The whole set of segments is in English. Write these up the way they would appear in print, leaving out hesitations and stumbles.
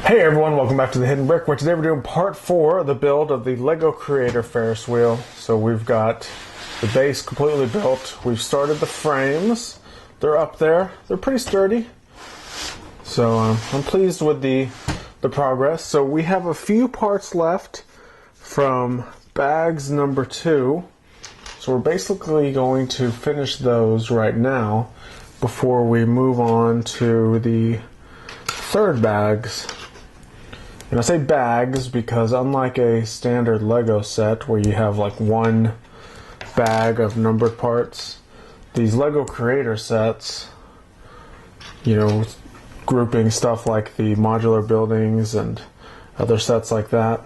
Hey everyone, welcome back to the Hidden Brick, where today we're doing part 4 of the build of the Lego Creator Ferris wheel. So we've got the base completely built. We've started the frames. They're up there. They're pretty sturdy. So I'm pleased with the progress. So we have a few parts left from bags number 2. So we're basically going to finish those right now before we move on to the third bags. And I say bags because unlike a standard Lego set where you have like one bag of numbered parts, these Lego Creator sets, you know, grouping stuff like the modular buildings and other sets like that,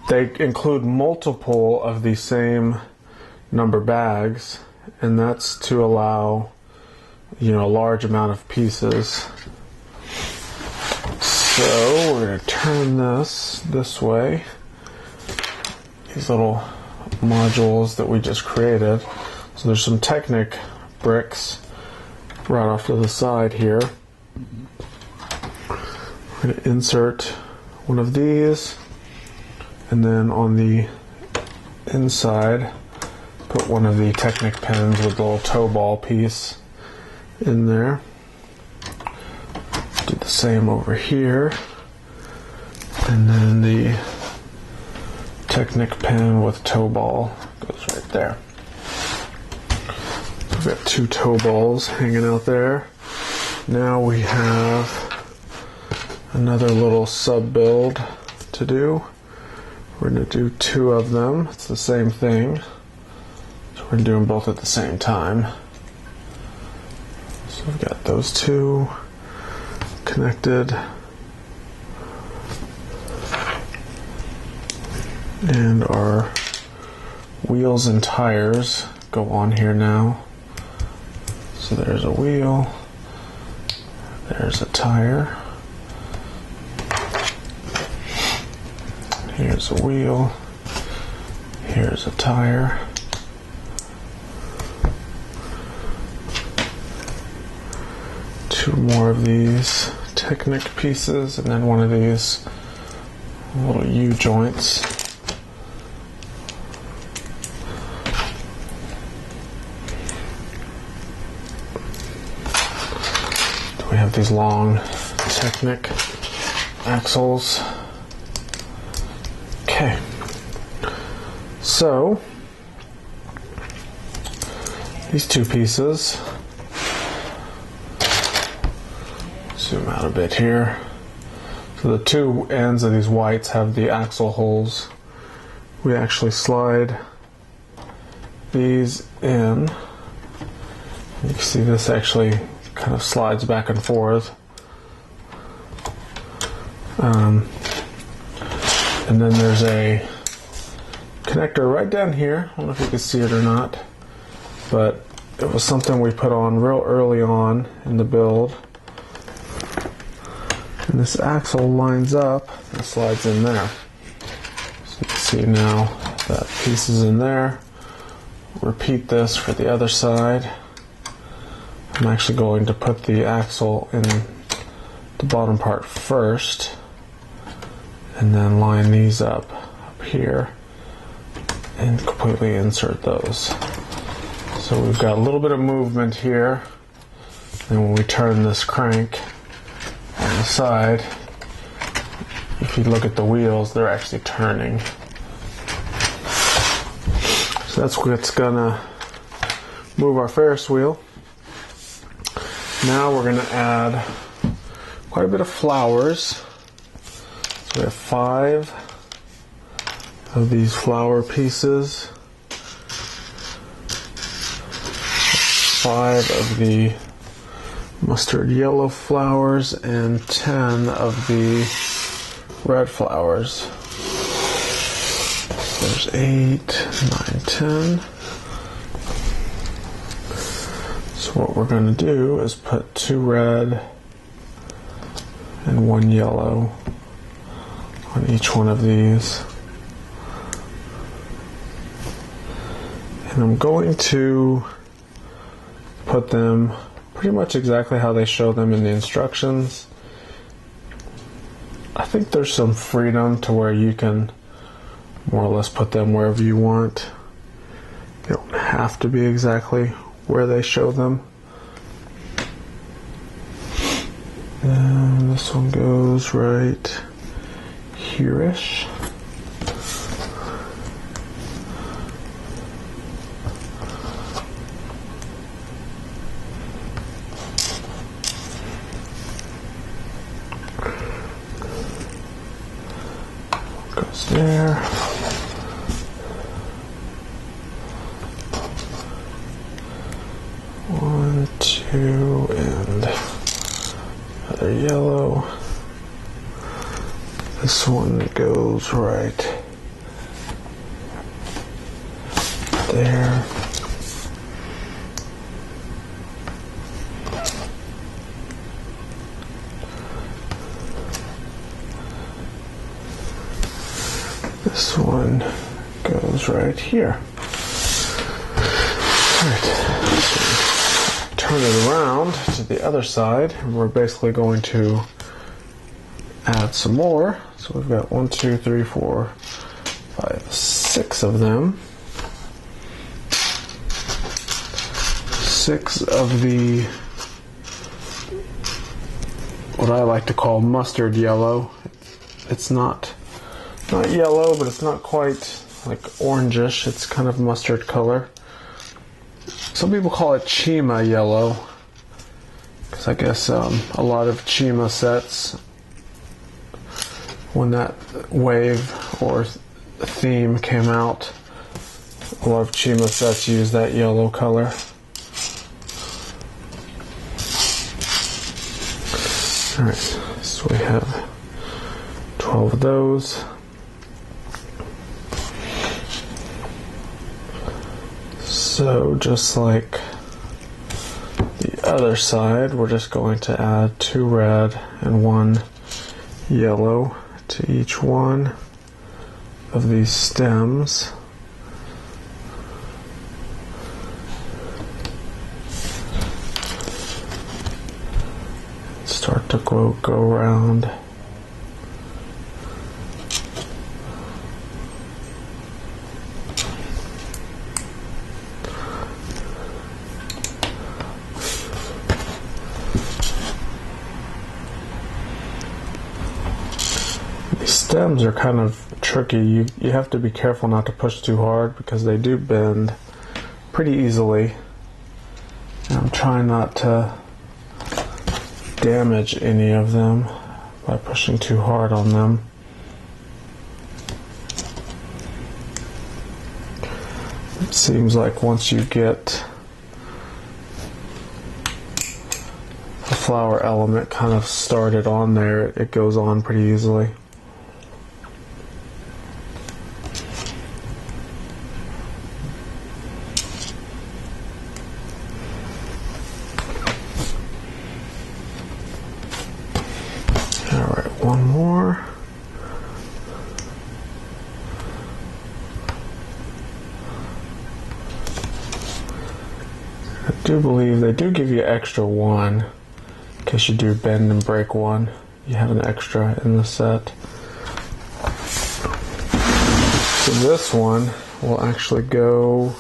they include multiple of the same number bags, and that's to allow, you know, a large amount of pieces. So we're going to turn this way. These little modules that we just created. So there's some Technic bricks right off to the side here. We're going to insert one of these, and then on the inside put one of the Technic pins with the little toe ball piece in there. Do the same over here, and then the Technic pin with toe ball goes right there. We've got 2 toe balls hanging out there. Now we have another little sub build to do. We're going to do 2 of them. It's the same thing, so we're going to do them both at the same time. So we've got those 2 connected, and our wheels and tires go on here now. So there's a wheel, there's a tire, here's a wheel, here's a tire. Two more of these Technic pieces, and then one of these little U-joints. We have these long Technic axles. Okay, so these 2 pieces, zoom out a bit here. So the 2 ends of these whites have the axle holes. We actually slide these in. You can see this actually kind of slides back and forth. And then there's a connector right down here. I don't know if you can see it or not, but it was something we put on real early on in the build. And this axle lines up and slides in there. So you can see now that piece is in there. Repeat this for the other side. I'm actually going to put the axle in the bottom part first, and then line these up here and completely insert those. So we've got a little bit of movement here, and when we turn this crank on the side, if you look at the wheels, they're actually turning. So that's what's gonna move our Ferris wheel. Now we're gonna add quite a bit of flowers. So we have 5 of these flower pieces, 5 of the mustard yellow flowers, and 10 of the red flowers. So there's 8, 9, 10. So what we're going to do is put 2 red and 1 yellow on each one of these. And I'm going to put them pretty much exactly how they show them in the instructions. I think there's some freedom to where you can more or less put them wherever you want. They don't have to be exactly where they show them. And this one goes right here-ish. Goes there. One, two, and another yellow. This one goes right there. This one goes right here. Alright, turn it around to the other side, and we're basically going to add some more. So we've got 1, 2, 3, 4, 5, 6 of them. 6 of the, what I like to call mustard yellow. It's not yellow, but it's not quite like orangish. It's kind of mustard color. Some people call it Chima yellow, because I guess a lot of Chima sets, when that wave or theme came out, a lot of Chima sets use that yellow color. Alright, so we have 12 of those. So just like the other side, we're just going to add 2 red and 1 yellow to each one of these stems. Start to go around. Stems are kind of tricky. You have to be careful not to push too hard because they do bend pretty easily. And I'm trying not to damage any of them by pushing too hard on them. It seems like once you get the flower element kind of started on there, it goes on pretty easily. One more. I do believe they do give you extra one in case you do bend and break one. You have an extra in the set. So this one will actually go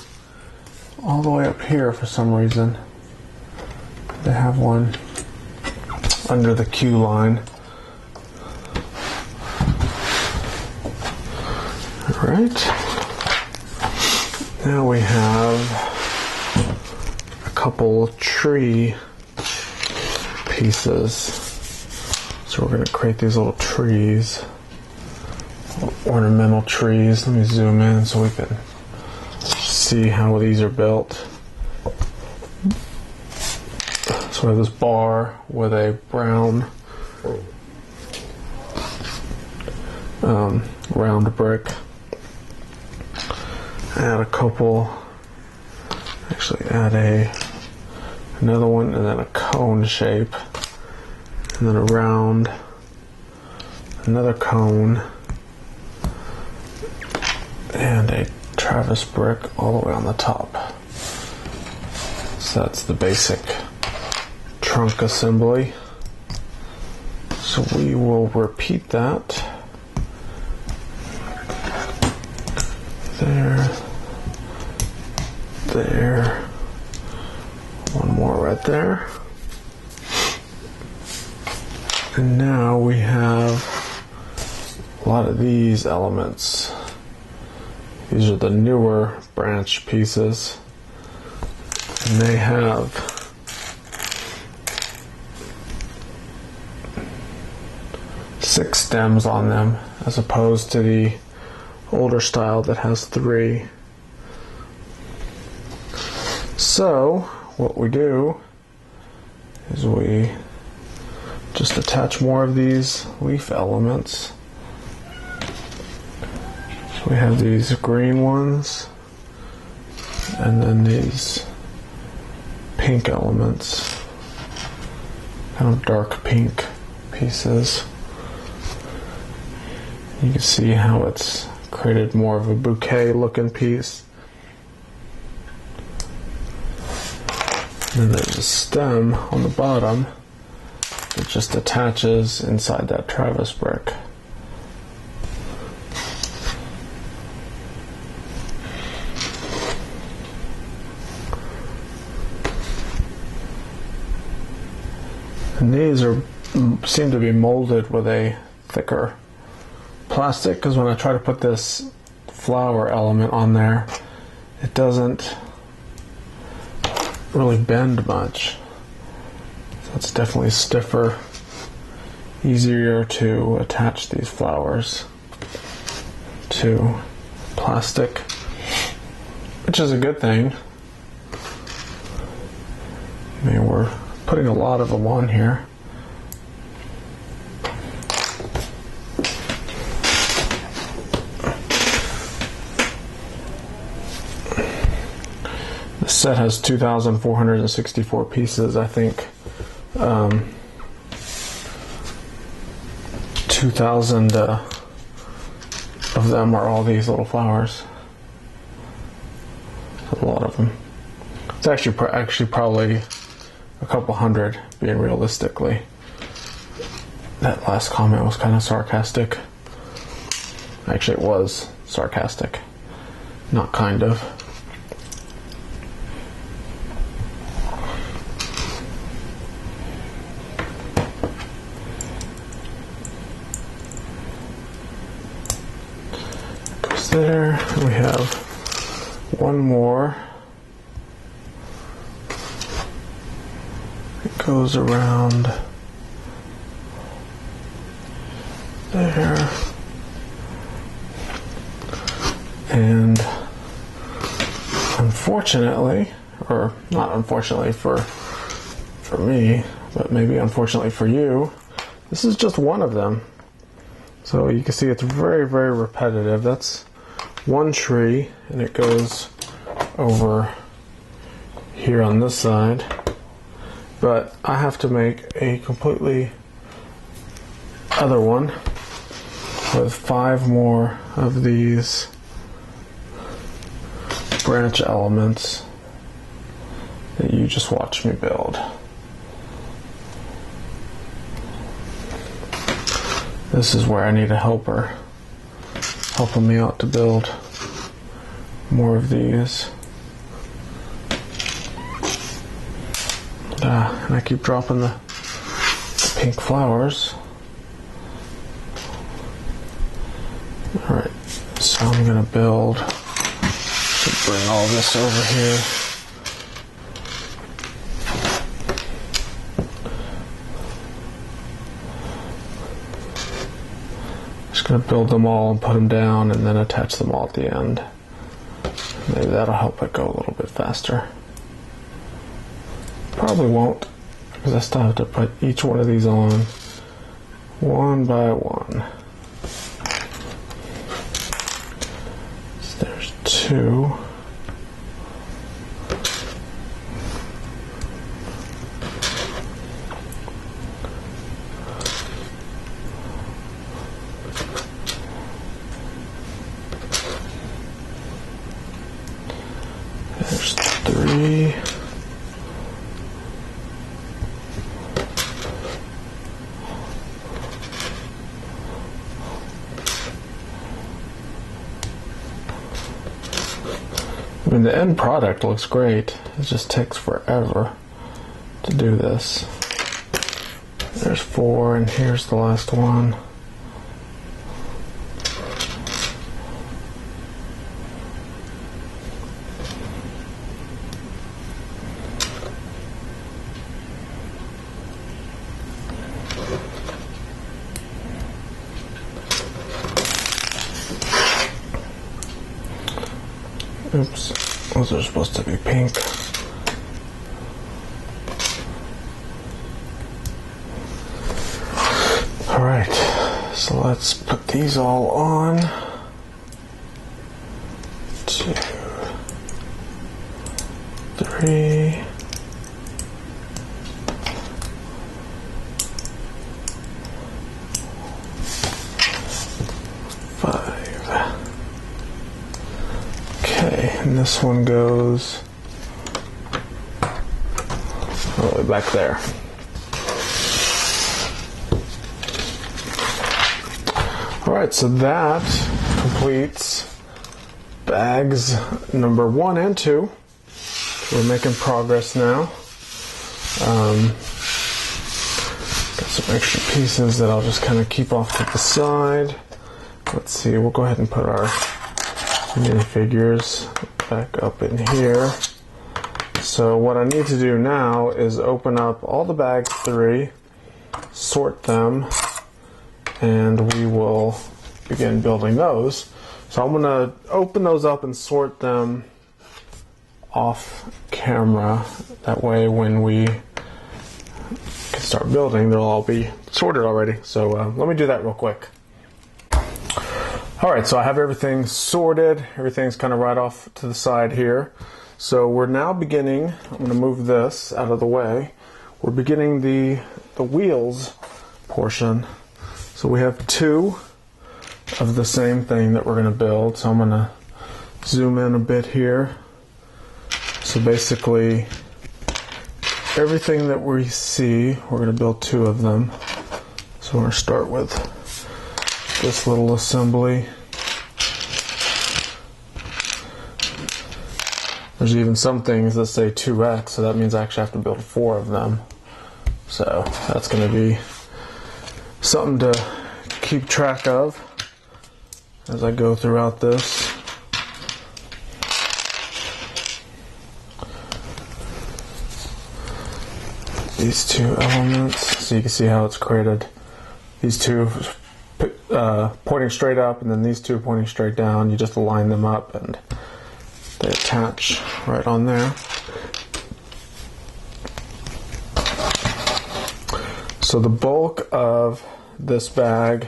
all the way up here for some reason. They have one under the Q line. Alright, now we have a couple tree pieces. So we're going to create these little trees, little ornamental trees. Let me zoom in so we can see how these are built. So we have this bar with a brown round brick. Add a couple, actually add another one, and then a cone shape, and then a round, another cone, and a Travis brick all the way on the top. So that's the basic trunk assembly. So So we will repeat that. There. There. One more right there. And now we have a lot of these elements. These are the newer branch pieces. And they have six stems on them, as opposed to the older style that has three. So what we do is we just attach more of these leaf elements. So we have these green ones and then these pink elements, kind of dark pink pieces. You can see how it's created more of a bouquet looking piece. And then there's a stem on the bottom that just attaches inside that Travis brick. And these seem to be molded with a thicker plastic, because when I try to put this flower element on there, it doesn't really bend much. So it's definitely stiffer, easier to attach these flowers to plastic, which is a good thing. I mean, we're putting a lot of them on here. The set has 2,464 pieces. I think 2,000 of them are all these little flowers. A lot of them. It's actually probably a couple hundred, being realistically. That last comment was kind of sarcastic. Actually, it was sarcastic, not kind of. Goes there. We have one more. Goes around there, and unfortunately, or not unfortunately for me, but maybe unfortunately for you, this is just one of them. So you can see it's very, very repetitive. That's one tree, and it goes over here on this side. But I have to make a completely other one with 5 more of these branch elements that you just watched me build. This is where I need a helper helping me out to build more of these. And I keep dropping the pink flowers. Alright, so I'm going to build, bring all this over here. Just going to build them all and put them down and then attach them all at the end. Maybe that'll help it go a little bit faster. Probably won't, because I still have to put each one of these on one by one. So there's 2. There's 3. I mean, the end product looks great. It just takes forever to do this. There's 4, and here's the last one. Oops, those are supposed to be pink. Alright, so let's put these all on. 2, 3. 5. Okay, and this one goes all the way back there. Alright, so that completes bags number 1 and 2. We're making progress now. Got some extra pieces that I'll just kind of keep off to the side. Let's see, we'll go ahead and put our minifigures back up in here. So what I need to do now is open up all the bag 3, sort them, and we will begin building those. So I'm going to open those up and sort them off camera. That way when we can start building, they'll all be sorted already. So let me do that real quick. Alright, so I have everything sorted. Everything's kind of right off to the side here. So we're now beginning, I'm going to move this out of the way. We're beginning the wheels portion. So we have 2 of the same thing that we're going to build. So I'm going to zoom in a bit here. So basically, everything that we see, we're going to build 2 of them. So we're going to start with this little assembly. There's even some things that say 2x, so that means I actually have to build 4 of them. So that's going to be something to keep track of as I go throughout this. These 2 elements, so you can see how it's created. These 2 pointing straight up, and then these 2 pointing straight down. You just align them up and they attach right on there. So the bulk of this bag,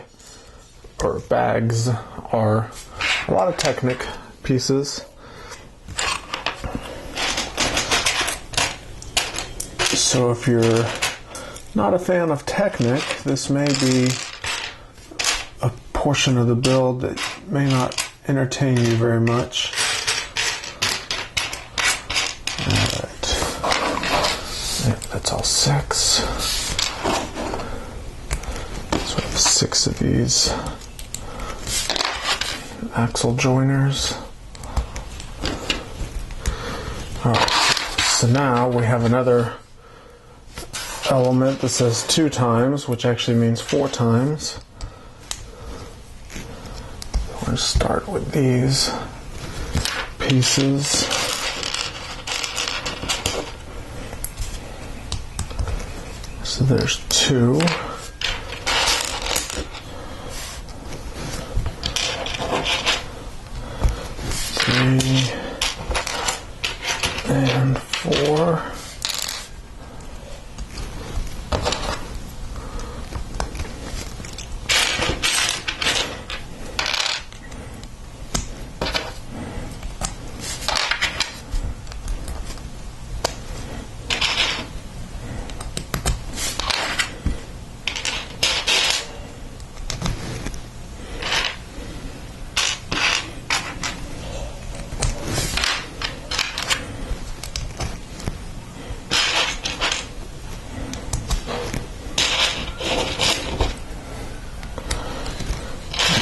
or bags, are a lot of Technic pieces. So if you're not a fan of Technic, this may be a portion of the build that may not entertain you very much. Alright. Yeah, that's all 6. So we have 6 of these axle joiners. Alright, so now we have another element that says 2 times, which actually means 4 times. We're going to start with these pieces. So there's 2. 3 and 4.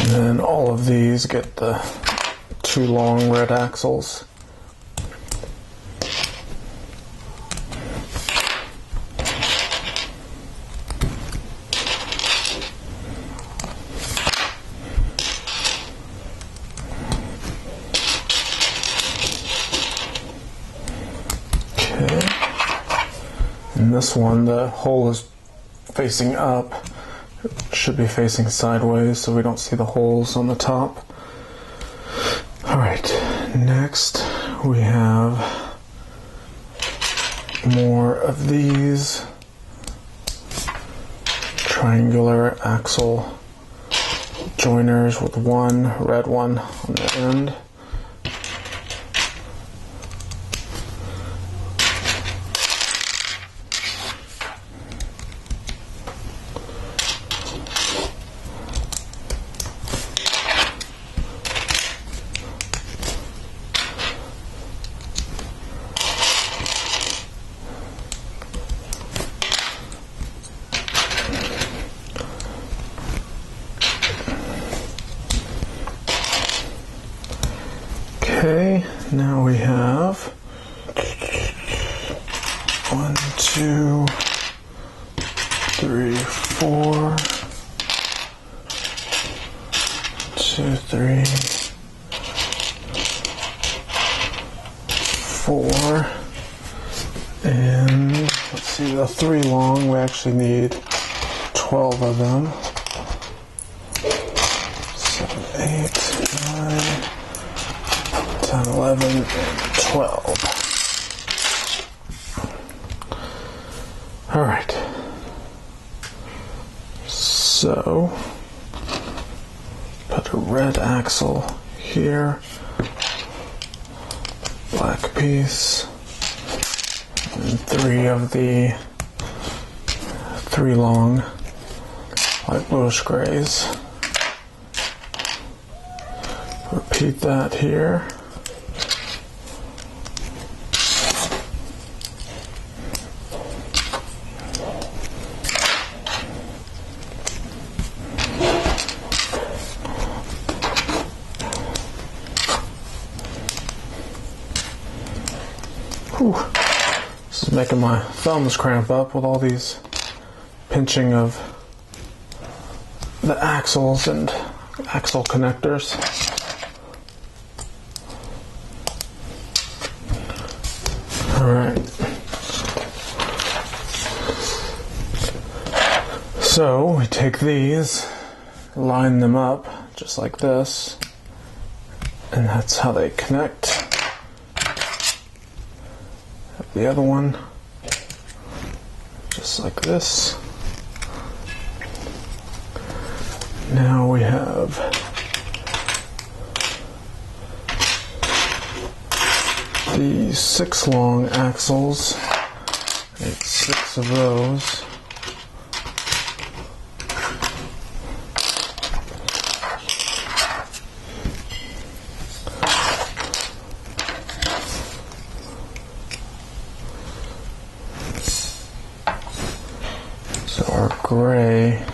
And then all of these get the 2 long red axles Okay. And this one, the hole is facing up. It should be facing sideways so we don't see the holes on the top. Alright, next we have more of these triangular axle joiners with one red one on the end. Okay, now we have 1, 2, 3, 4, 2, 3, 4, and let's see, the 3 long, we actually need 12 of them. 7, 8, 9, 10, 11, and 12. Alright. So, put a red axle here, black piece, and 3 of the 3 long light bluish grays. Repeat that here. Whew. This is making my thumbs cramp up with all these pinching of the axles and axle connectors. Alright. So we take these, line them up just like this, and that's how they connect. The other one, just like this. Now we have the 6 long axles. Need 6 of those. So our gray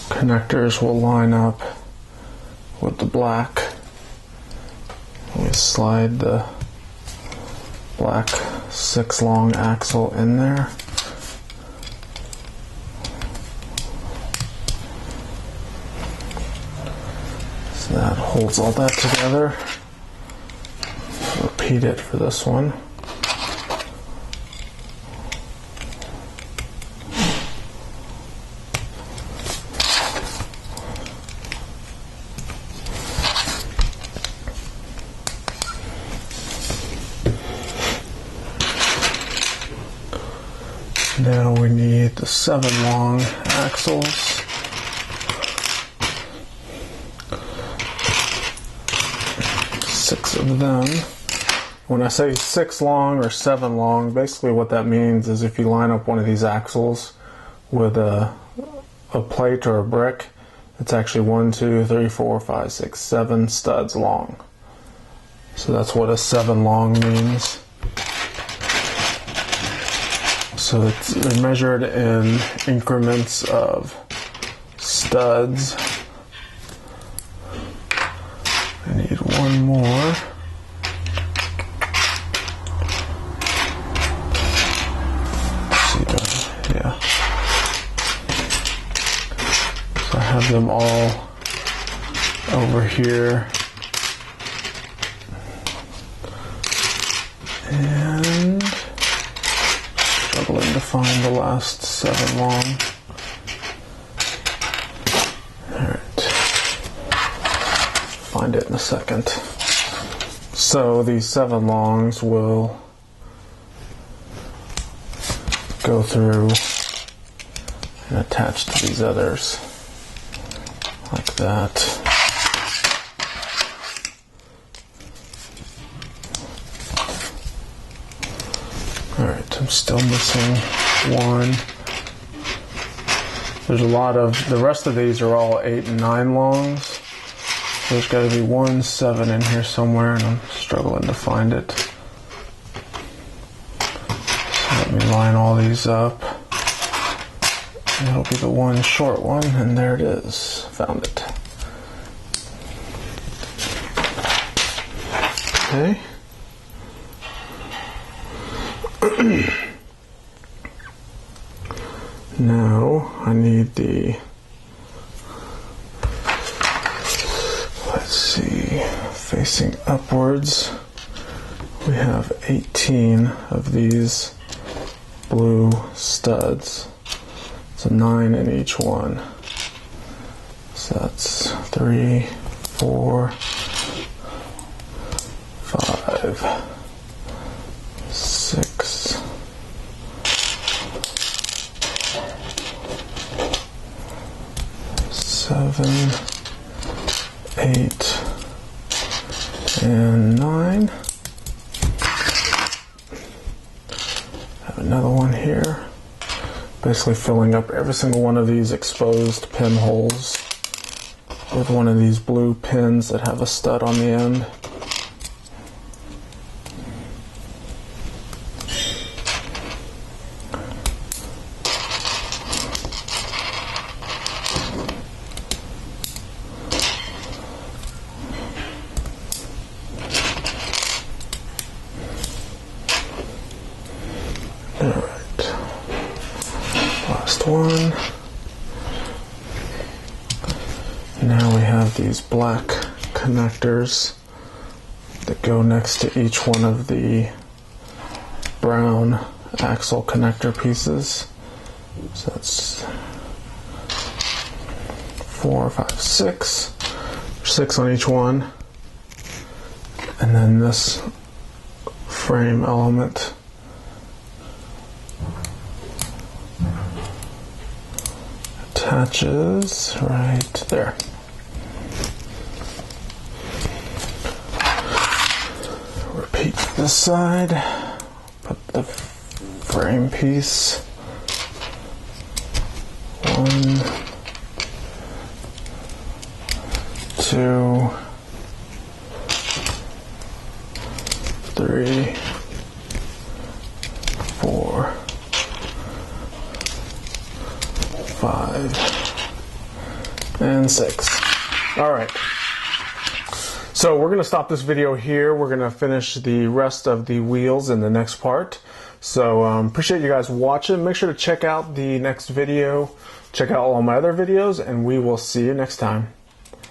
connectors will line up with the black. We slide the black 6 long axle in there. So that holds all that together. Repeat it for this one. Now we need the 7 long axles. Six of them. When I say 6 long or 7 long, basically what that means is if you line up one of these axles with a plate or a brick, it's actually 1, 2, 3, 4, 5, 6, 7 studs long. So that's what a 7 long means. So they're measured in increments of studs. I need one more. Yeah. So I have them all over here. And struggling to find the last 7 long. Alright. Find it in a second. So these 7 longs will go through and attach to these others like that. Alright, I'm still missing one. There's a lot of, the rest of these are all 8 and 9 longs. So there's got to be 1 7 in here somewhere, and I'm struggling to find it. So let me line all these up. And it'll be the one short one, and there it is. Found it. Okay. Now I need the, let's see, facing upwards. We have 18 of these blue studs. So 9 in each one. So that's 3, 4, 5, 6, 7, 8, and 9. Have another one here. Basically filling up every single one of these exposed pinholes with one of these blue pins that have a stud on the end. Last one. Now we have these black connectors that go next to each one of the brown axle connector pieces. So that's 4, 5, 6. 6 on each one. And then this frame element attaches right there. Repeat this side. Put the frame piece. 1, 2, 3, 4, 5, and 6. All right. So we're going to stop this video here. We're going to finish the rest of the wheels in the next part. So appreciate you guys watching. Make sure to check out the next video. Check out all my other videos, and we will see you next time.